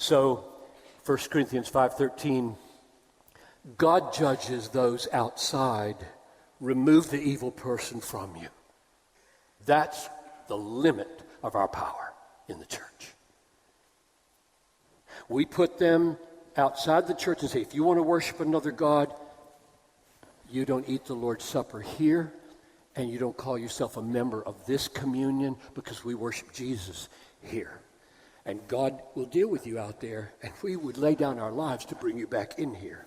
So, 1 Corinthians 5:13, God judges those outside. Remove the evil person from you. That's the limit of our power in the church. We put them outside the church and say, if you want to worship another God, you don't eat the Lord's Supper here, and you don't call yourself a member of this communion because we worship Jesus here. And God will deal with you out there, and we would lay down our lives to bring you back in here.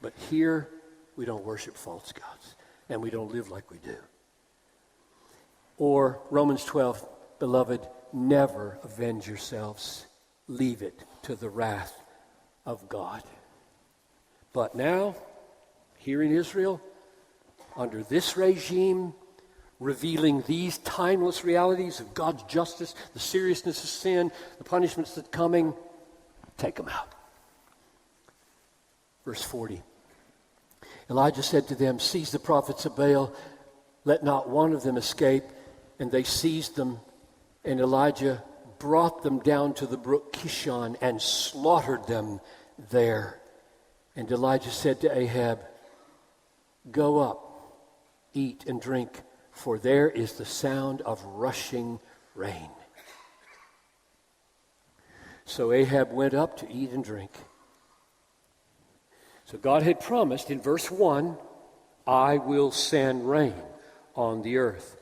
But here, we don't worship false gods, and we don't live like we do. Or Romans 12, beloved, never avenge yourselves. Leave it to the wrath of God. But now, here in Israel, under this regime, revealing these timeless realities of God's justice, the seriousness of sin, the punishments that are coming, take them out. Verse 40. Elijah said to them, seize the prophets of Baal, let not one of them escape. And they seized them, and Elijah brought them down to the brook Kishon and slaughtered them there. And Elijah said to Ahab, go up, eat and drink, for there is the sound of rushing rain. So Ahab went up to eat and drink. So God had promised in verse 1, I will send rain on the earth.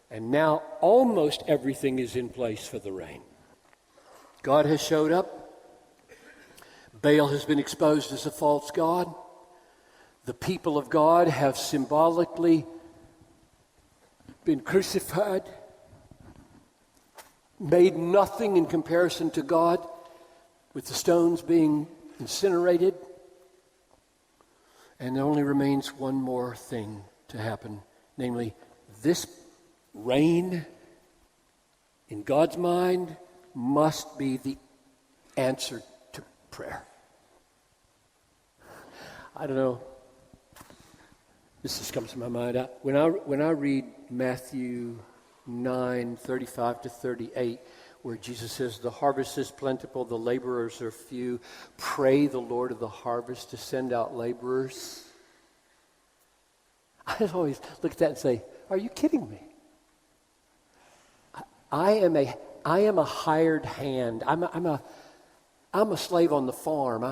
And now almost everything is in place for the rain. God has showed up. Baal has been exposed as a false god. The people of God have symbolically been crucified, made nothing in comparison to God, with the stones being incinerated. And there only remains one more thing to happen, namely this rain, in God's mind, must be the answer to prayer. I don't know. This just comes to my mind. When I read Matthew 9:35 to 38, where Jesus says, the harvest is plentiful, the laborers are few. Pray the Lord of the harvest to send out laborers. I always look at that and say, are you kidding me? I am a hired hand. I'm a slave on the farm.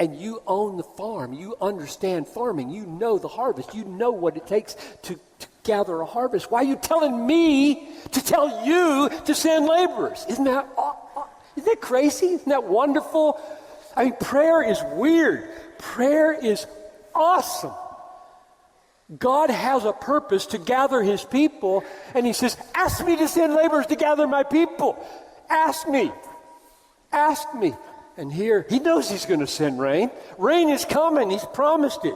And you own the farm. You understand farming. You know the harvest. You know what it takes to gather a harvest. Why are you telling me to tell you to send laborers? Isn't that crazy? Isn't that wonderful? I mean, prayer is weird. Prayer is awesome. God has a purpose to gather his people, and he says, ask me to send laborers to gather my people. Ask me. Ask me. And here, he knows he's going to send rain. Rain is coming. He's promised it.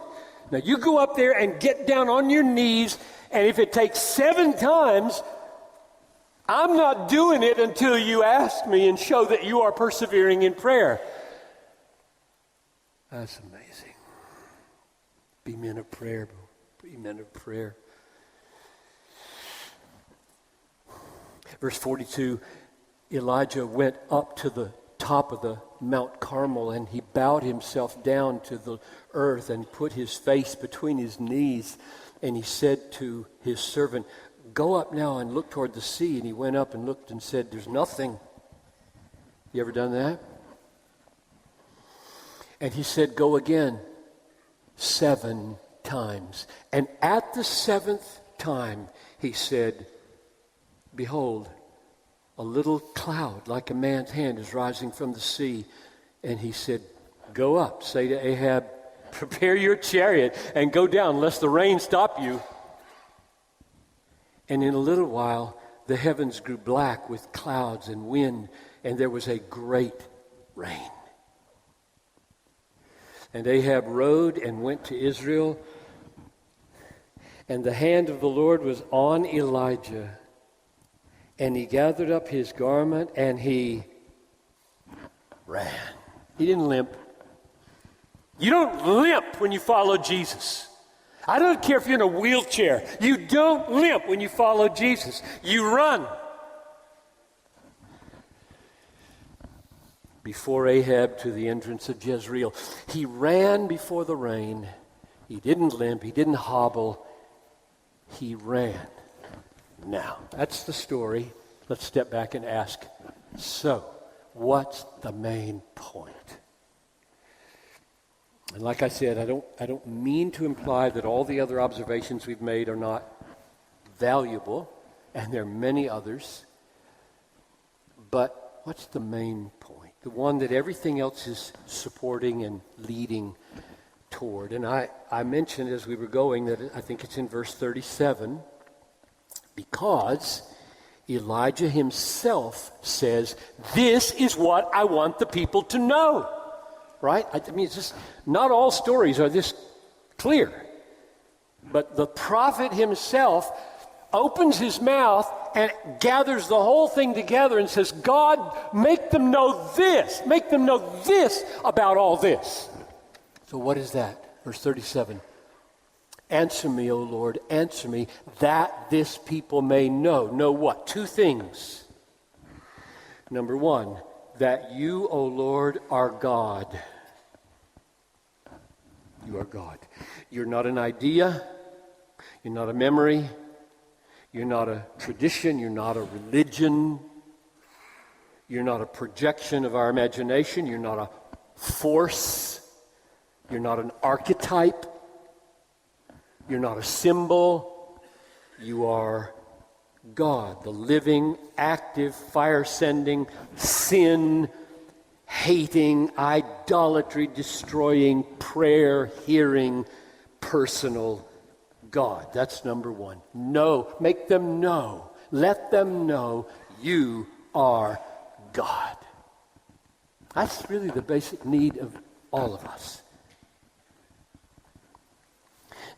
Now, you go up there and get down on your knees, and if it takes 7 times, I'm not doing it until you ask me and show that you are persevering in prayer. That's amazing. Be men of prayer. Be men of prayer. Verse 42, Elijah went up to the top of the Mount Carmel, and he bowed himself down to the earth and put his face between his knees, and he said to his servant, go up now and look toward the sea. And he went up and looked and said, there's nothing. You ever done that? And he said, go again 7 times. And at the 7th time, he said, behold, a little cloud like a man's hand is rising from the sea. And he said, go up, say to Ahab, prepare your chariot and go down, lest the rain stop you. And in a little while, the heavens grew black with clouds and wind, and there was a great rain. And Ahab rode and went to Israel, and the hand of the Lord was on Elijah. And he gathered up his garment and he ran. He didn't limp. You don't limp when you follow Jesus. I don't care if you're in a wheelchair. You don't limp when you follow Jesus. You run. before Ahab to the entrance of Jezreel. He ran before the rain. He didn't limp. He didn't hobble. He ran. Now, that's the story. Let's step back and ask, so, what's the main point? And like I said, I don't mean to imply that all the other observations we've made are not valuable, and there are many others. But what's the main point? The one that everything else is supporting and leading toward. And I mentioned as we were going that I think it's in verse 37, because Elijah himself says, this is what I want the people to know. Right? I mean, it's just, not all stories are this clear. But the prophet himself opens his mouth and gathers the whole thing together and says, God, make them know this. Make them know this about all this. So what is that? Verse 37. Answer me, O Lord, answer me, that this people may know. Know what? Two things. Number one, that you, O Lord, are God. You are God. You're not an idea. You're not a memory. You're not a tradition. You're not a religion. You're not a projection of our imagination. You're not a force. You're not an archetype. You're not a symbol. You are God, the living, active, fire-sending, sin-hating, idolatry-destroying, prayer-hearing, personal God. That's number one. Know, make them know, let them know you are God. That's really the basic need of all of us.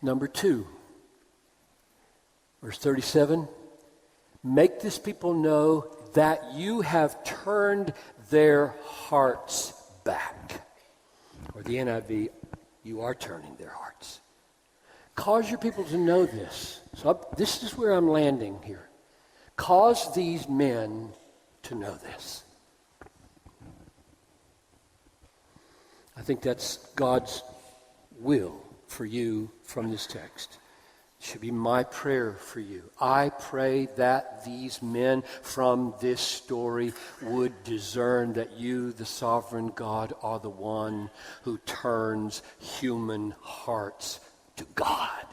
Number two, verse 37, make this people know that you have turned their hearts back. Or the NIV, you are turning their hearts. Cause your people to know this. So this is where I'm landing here. Cause these men to know this. I think that's God's will for you from this text. It should be my prayer for you. I pray that these men from this story would discern that you, the sovereign God, are the one who turns human hearts to God.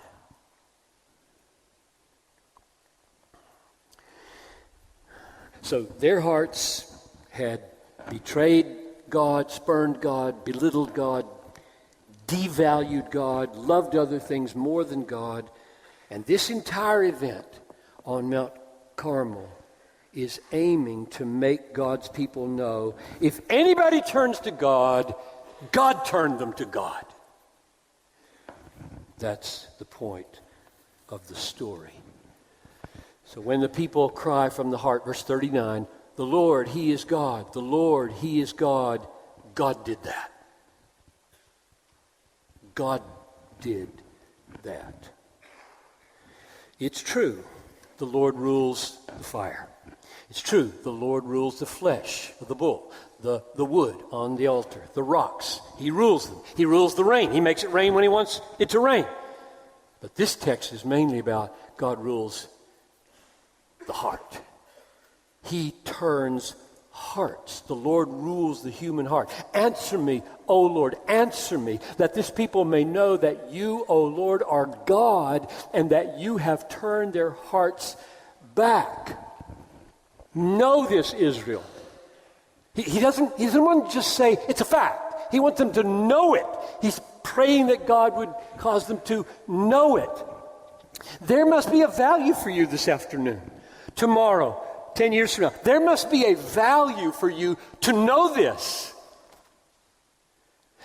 So their hearts had betrayed God, spurned God, belittled God, devalued God, loved other things more than God. And this entire event on Mount Carmel is aiming to make God's people know, if anybody turns to God, God turned them to God. That's the point of the story. So when the people cry from the heart, verse 39, the Lord, He is God. The Lord, He is God. God did that. God did that. It's true, the Lord rules the fire. It's true, the Lord rules the flesh of the bull, the wood on the altar, the rocks. He rules them. He rules the rain. He makes it rain when He wants it to rain. But this text is mainly about God rules the heart. He turns hearts. The Lord rules the human heart. Answer me, O Lord, answer me, that this people may know that you, O Lord, are God, and that you have turned their hearts back. Know this, Israel. He doesn't want to just say it's a fact. He wants them to know it. He's praying that God would cause them to know it. There must be a value for you this afternoon, tomorrow, 10 years from now. There must be a value for you to know this.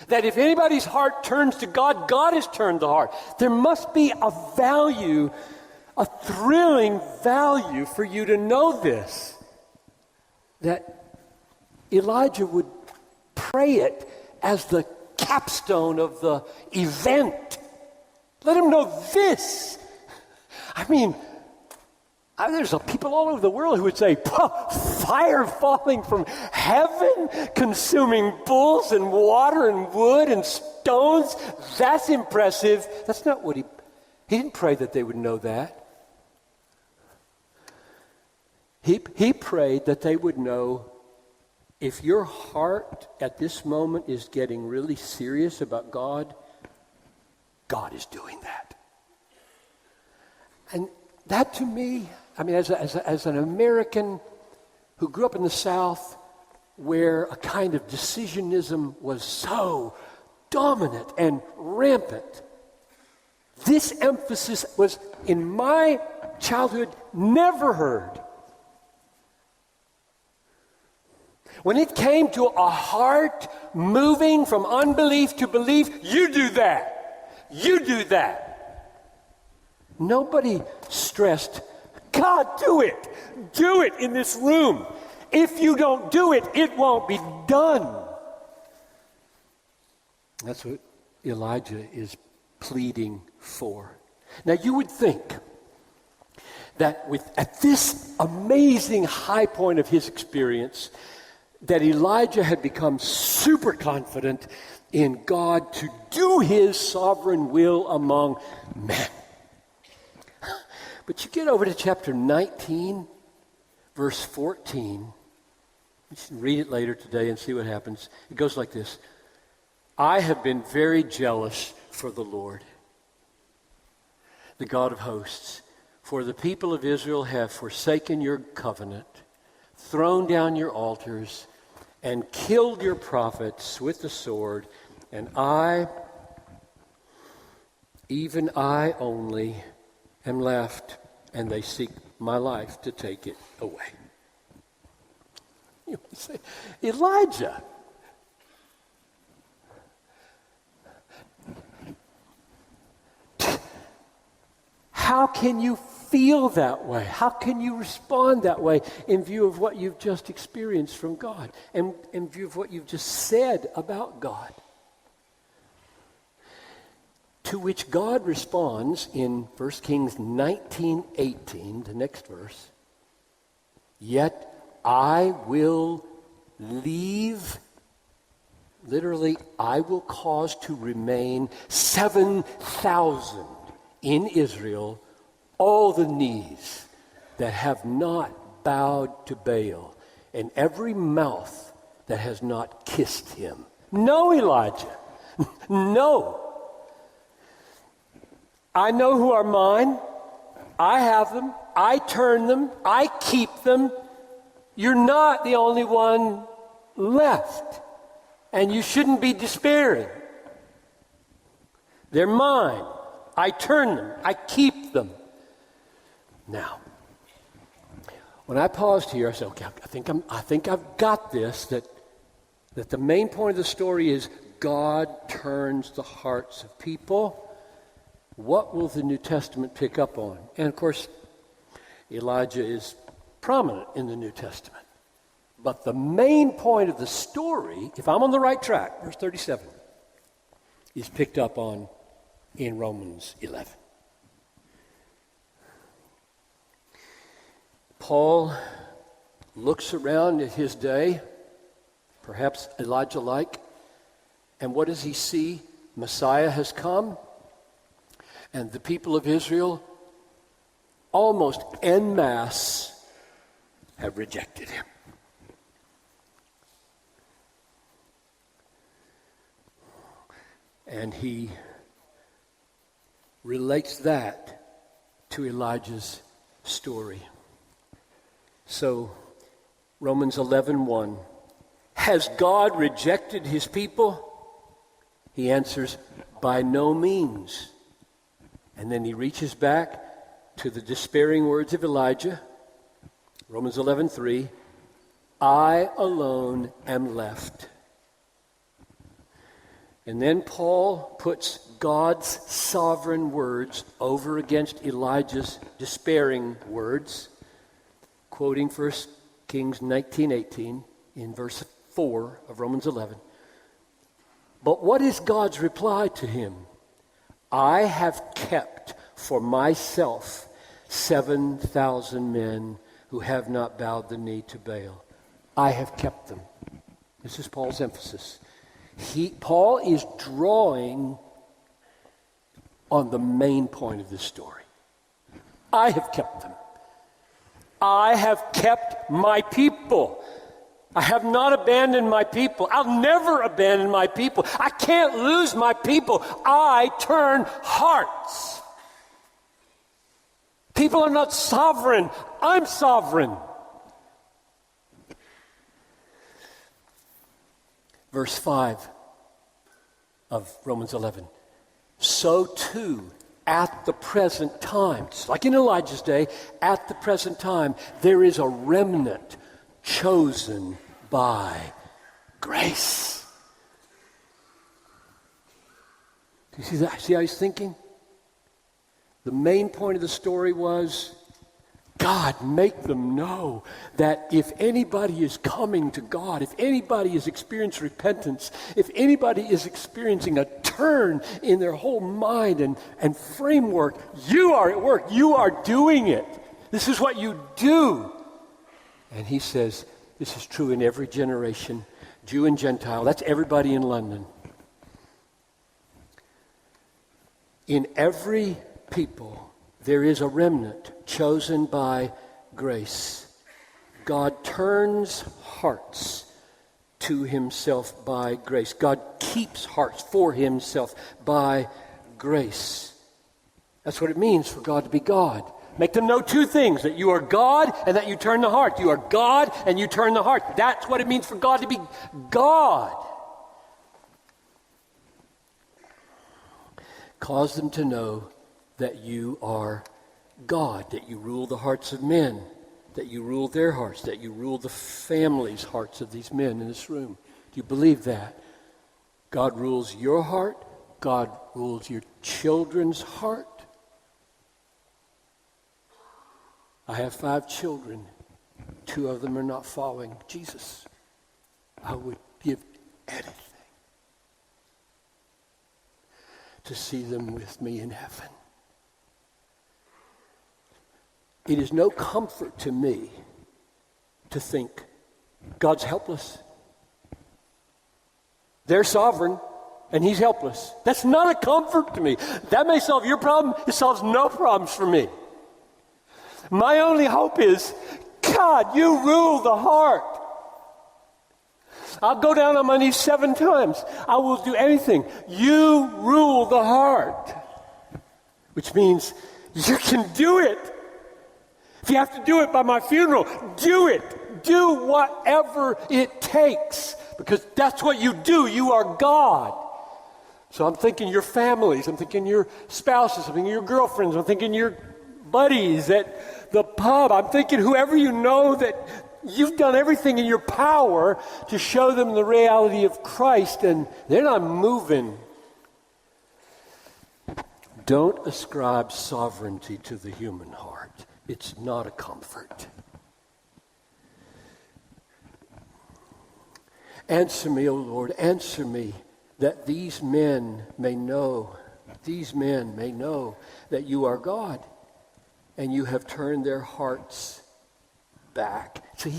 That if anybody's heart turns to God, God has turned the heart. There must be a value, a thrilling value for you to know this. That Elijah would pray it as the capstone of the event. Let him know this. I mean, There's people all over the world who would say, fire falling from heaven, consuming bulls and water and wood and stones. That's impressive. That's not what he didn't pray that they would know that. He prayed that they would know, if your heart at this moment is getting really serious about God, God is doing that. And that to me, I mean, as an American who grew up in the South, where a kind of decisionism was so dominant and rampant, this emphasis was, in my childhood, never heard. When it came to a heart moving from unbelief to belief, you do that. You do that. Nobody stressed, God, do it. Do it in this room. If you don't do it, it won't be done. That's what Elijah is pleading for. Now you would think that at this amazing high point of his experience, that Elijah had become super confident in God to do his sovereign will among men. But you get over to chapter 19, verse 14. You should read it later today and see what happens. It goes like this. I have been very jealous for the Lord, the God of hosts, for the people of Israel have forsaken your covenant, thrown down your altars, and killed your prophets with the sword, and I, even I only, am left, and they seek my life to take it away. You say, Elijah, how can you feel that way? How can you respond that way in view of what you've just experienced from God and in view of what you've just said about God? To which God responds in 1 Kings 19:18, the next verse, yet I will leave, literally, I will cause to remain 7,000 in Israel, all the knees that have not bowed to Baal, and every mouth that has not kissed him. No, Elijah, no. I know who are mine. I have them. I turn them. I keep them. You're not the only one left, and you shouldn't be despairing. They're mine. I turn them. I keep them. Now, when I paused here, I said, okay, I think I've got this, that the main point of the story is God turns the hearts of people. What will the New Testament pick up on? And of course, Elijah is prominent in the New Testament. But the main point of the story, if I'm on the right track, verse 37, is picked up on in Romans 11. Paul looks around at his day, perhaps Elijah-like, and what does he see? Messiah has come, and the people of Israel, almost en masse, have rejected him. And he relates that to Elijah's story. So, Romans 11:1, has God rejected his people? He answers, by no means. And then he reaches back to the despairing words of Elijah. Romans 11:3, I alone am left. And then Paul puts God's sovereign words over against Elijah's despairing words, quoting 1 Kings 19:18 in verse 4 of Romans 11. But what is God's reply to him? I have kept for myself 7,000 men who have not bowed the knee to Baal. I have kept them. This is Paul's emphasis. Paul is drawing on the main point of this story. I have kept them. I have kept my people. I have not abandoned my people. I'll never abandon my people. I can't lose my people. I turn hearts. People are not sovereign. I'm sovereign. Verse 5 of Romans 11. So too, at the present time, just like in Elijah's day, at the present time, there is a remnant chosen by grace. Do you see that? See how he's thinking? The main point of the story was, God, make them know that if anybody is coming to God, if anybody is experiencing repentance, if anybody is experiencing a turn in their whole mind and framework, you are at work. You are doing it. This is what you do. And he says, this is true in every generation, Jew and Gentile. That's everybody in London. In every people, there is a remnant chosen by grace. God turns hearts to himself by grace. God keeps hearts for himself by grace. That's what it means for God to be God. Make them know two things, that you are God and that you turn the heart. You are God and you turn the heart. That's what it means for God to be God. Cause them to know that you are God, that you rule the hearts of men, that you rule their hearts, that you rule the families' hearts of these men in this room. Do you believe that? God rules your heart. God rules your children's heart. I have 5 children. 2 of them are not following Jesus. I would give anything to see them with me in heaven. It is no comfort to me to think God's helpless. They're sovereign and he's helpless. That's not a comfort to me. That may solve your problem. It solves no problems for me. My only hope is, God, you rule the heart. I'll go down on my knees 7 times. I will do anything. You rule the heart. Which means you can do it. If you have to do it by my funeral, do it. Do whatever it takes. Because that's what you do. You are God. So I'm thinking your families. I'm thinking your spouses. I'm thinking your girlfriends. I'm thinking your buddies at the pub. I'm thinking whoever you know that you've done everything in your power to show them the reality of Christ, and they're not moving. Don't ascribe sovereignty to the human heart. It's not a comfort. Answer me, O Lord, answer me, that these men may know that you are God, and you have turned their hearts back. So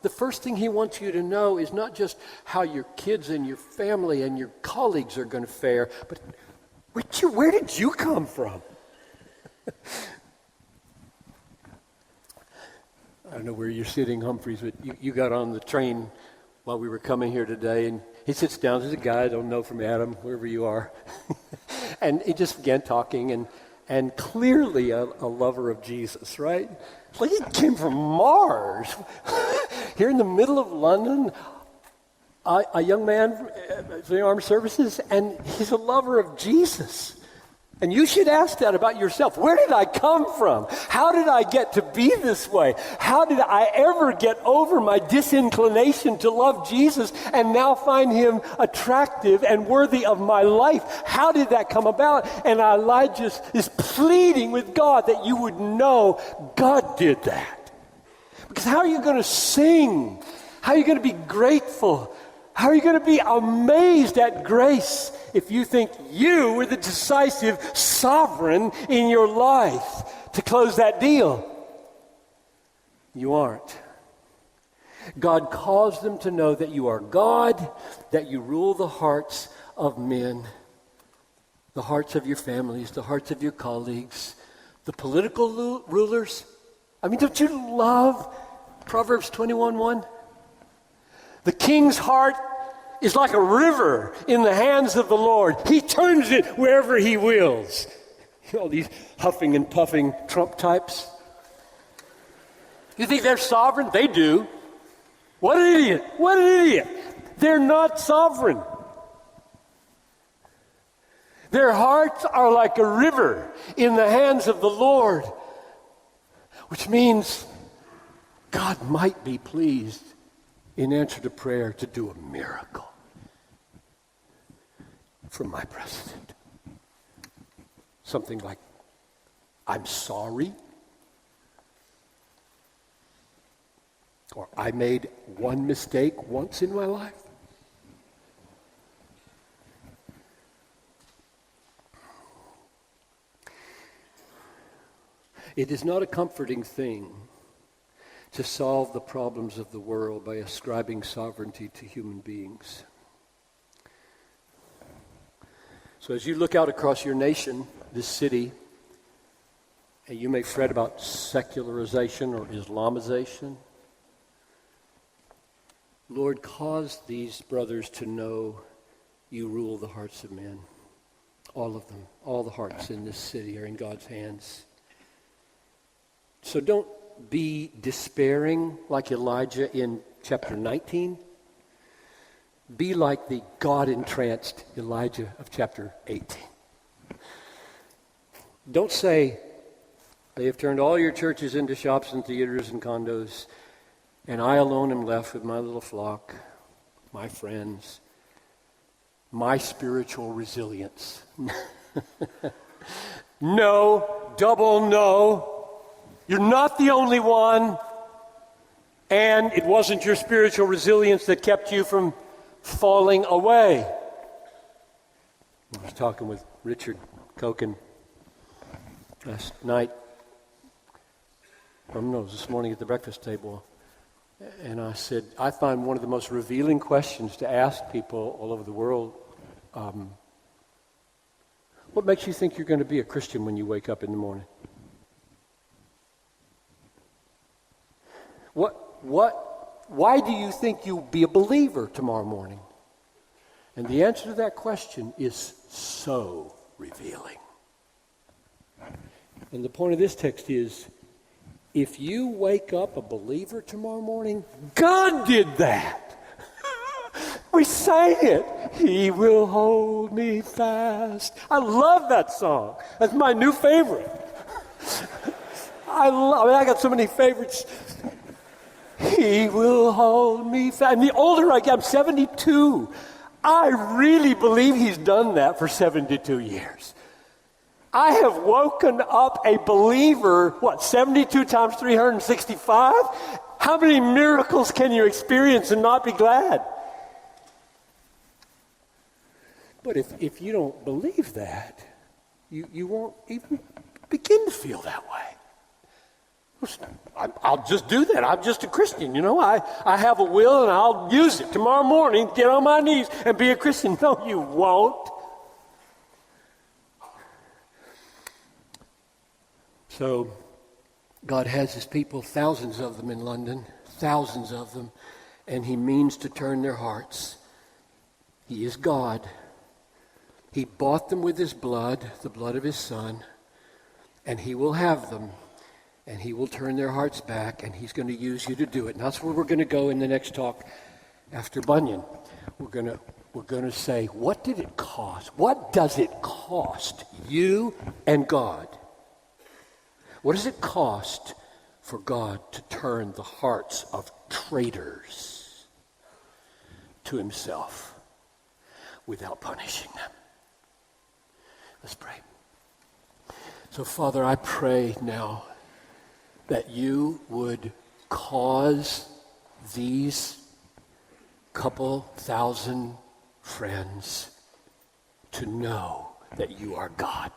the first thing he wants you to know is not just how your kids and your family and your colleagues are going to fare, but where did you come from? I don't know where you're sitting, Humphreys, but you got on the train while we were coming here today, and he sits down. There's a guy I don't know from Adam, wherever you are. And he just began talking, and clearly a lover of Jesus, right? Like he came from Mars. Here in the middle of London, a young man from the armed services, and he's a lover of Jesus. And you should ask that about yourself. Where did I come from? How did I get to be this way? How did I ever get over my disinclination to love Jesus and now find him attractive and worthy of my life? How did that come about? And Elijah is pleading with God that you would know God did that. Because how are you going to sing? How are you going to be grateful? How are you going to be amazed at grace if you think you were the decisive sovereign in your life? to close that deal. You aren't. God calls them to know that you are God, that you rule the hearts of men, the hearts of your families, the hearts of your colleagues, the political rulers. I mean, don't you love Proverbs 21:1? The king's heart is like a river in the hands of the Lord. He turns it wherever he wills. All these huffing and puffing Trump types. You think they're sovereign? They do. What an idiot. What an idiot. They're not sovereign. Their hearts are like a river in the hands of the Lord, which means God might be pleased in answer to prayer to do a miracle for my president. Something like, I'm sorry, or I made one mistake once in my life. It is not a comforting thing to solve the problems of the world by ascribing sovereignty to human beings. So as you look out across your nation, this city, and you may fret about secularization or Islamization, Lord, cause these brothers to know you rule the hearts of men. All of them, all the hearts in this city are in God's hands. So don't be despairing like Elijah in chapter 19. Be like the God-entranced Elijah of chapter 18. Don't say, they have turned all your churches into shops and theaters and condos, and I alone am left with my little flock, my friends, my spiritual resilience. No, double no. You're not the only one, and it wasn't your spiritual resilience that kept you from falling away. I was talking with Richard Koken last night, or no, it was this morning at the breakfast table, and I said, I find one of the most revealing questions to ask people all over the world, what makes you think you're going to be a Christian when you wake up in the morning? Why do you think you'll be a believer tomorrow morning? And the answer to that question is so revealing. And the point of this text is, if you wake up a believer tomorrow morning, God did that. We sang it. He will hold me fast. I love that song. That's my new favorite. I got so many favorites. He will hold me fast. And the older I get, I'm 72. I really believe he's done that for 72 years. I have woken up a believer, 72 times 365? How many miracles can you experience and not be glad? But if you don't believe that, you won't even begin to feel that way. I'll just do that. I'm just a Christian, I have a will and I'll use it tomorrow morning, get on my knees and be a Christian. No, you won't. So God has his people, thousands of them in London, thousands of them, and he means to turn their hearts. He is God. He bought them with his blood, the blood of his Son, and he will have them. And he will turn their hearts back, and he's going to use you to do it. And that's where we're going to go in the next talk after Bunyan. We're going to say, what did it cost? What does it cost you and God? What does it cost for God to turn the hearts of traitors to himself without punishing them? Let's pray. So, Father, I pray now that you would cause these couple thousand friends to know that you are God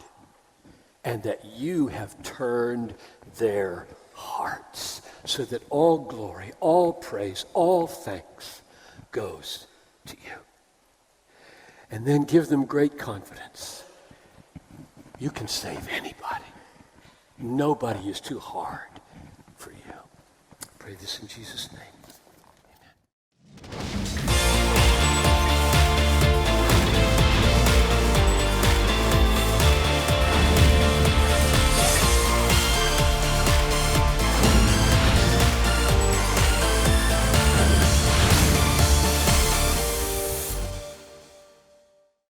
and that you have turned their hearts, so that all glory, all praise, all thanks goes to you. And then give them great confidence. You can save anybody. Nobody is too hard for you. I pray this in Jesus' name.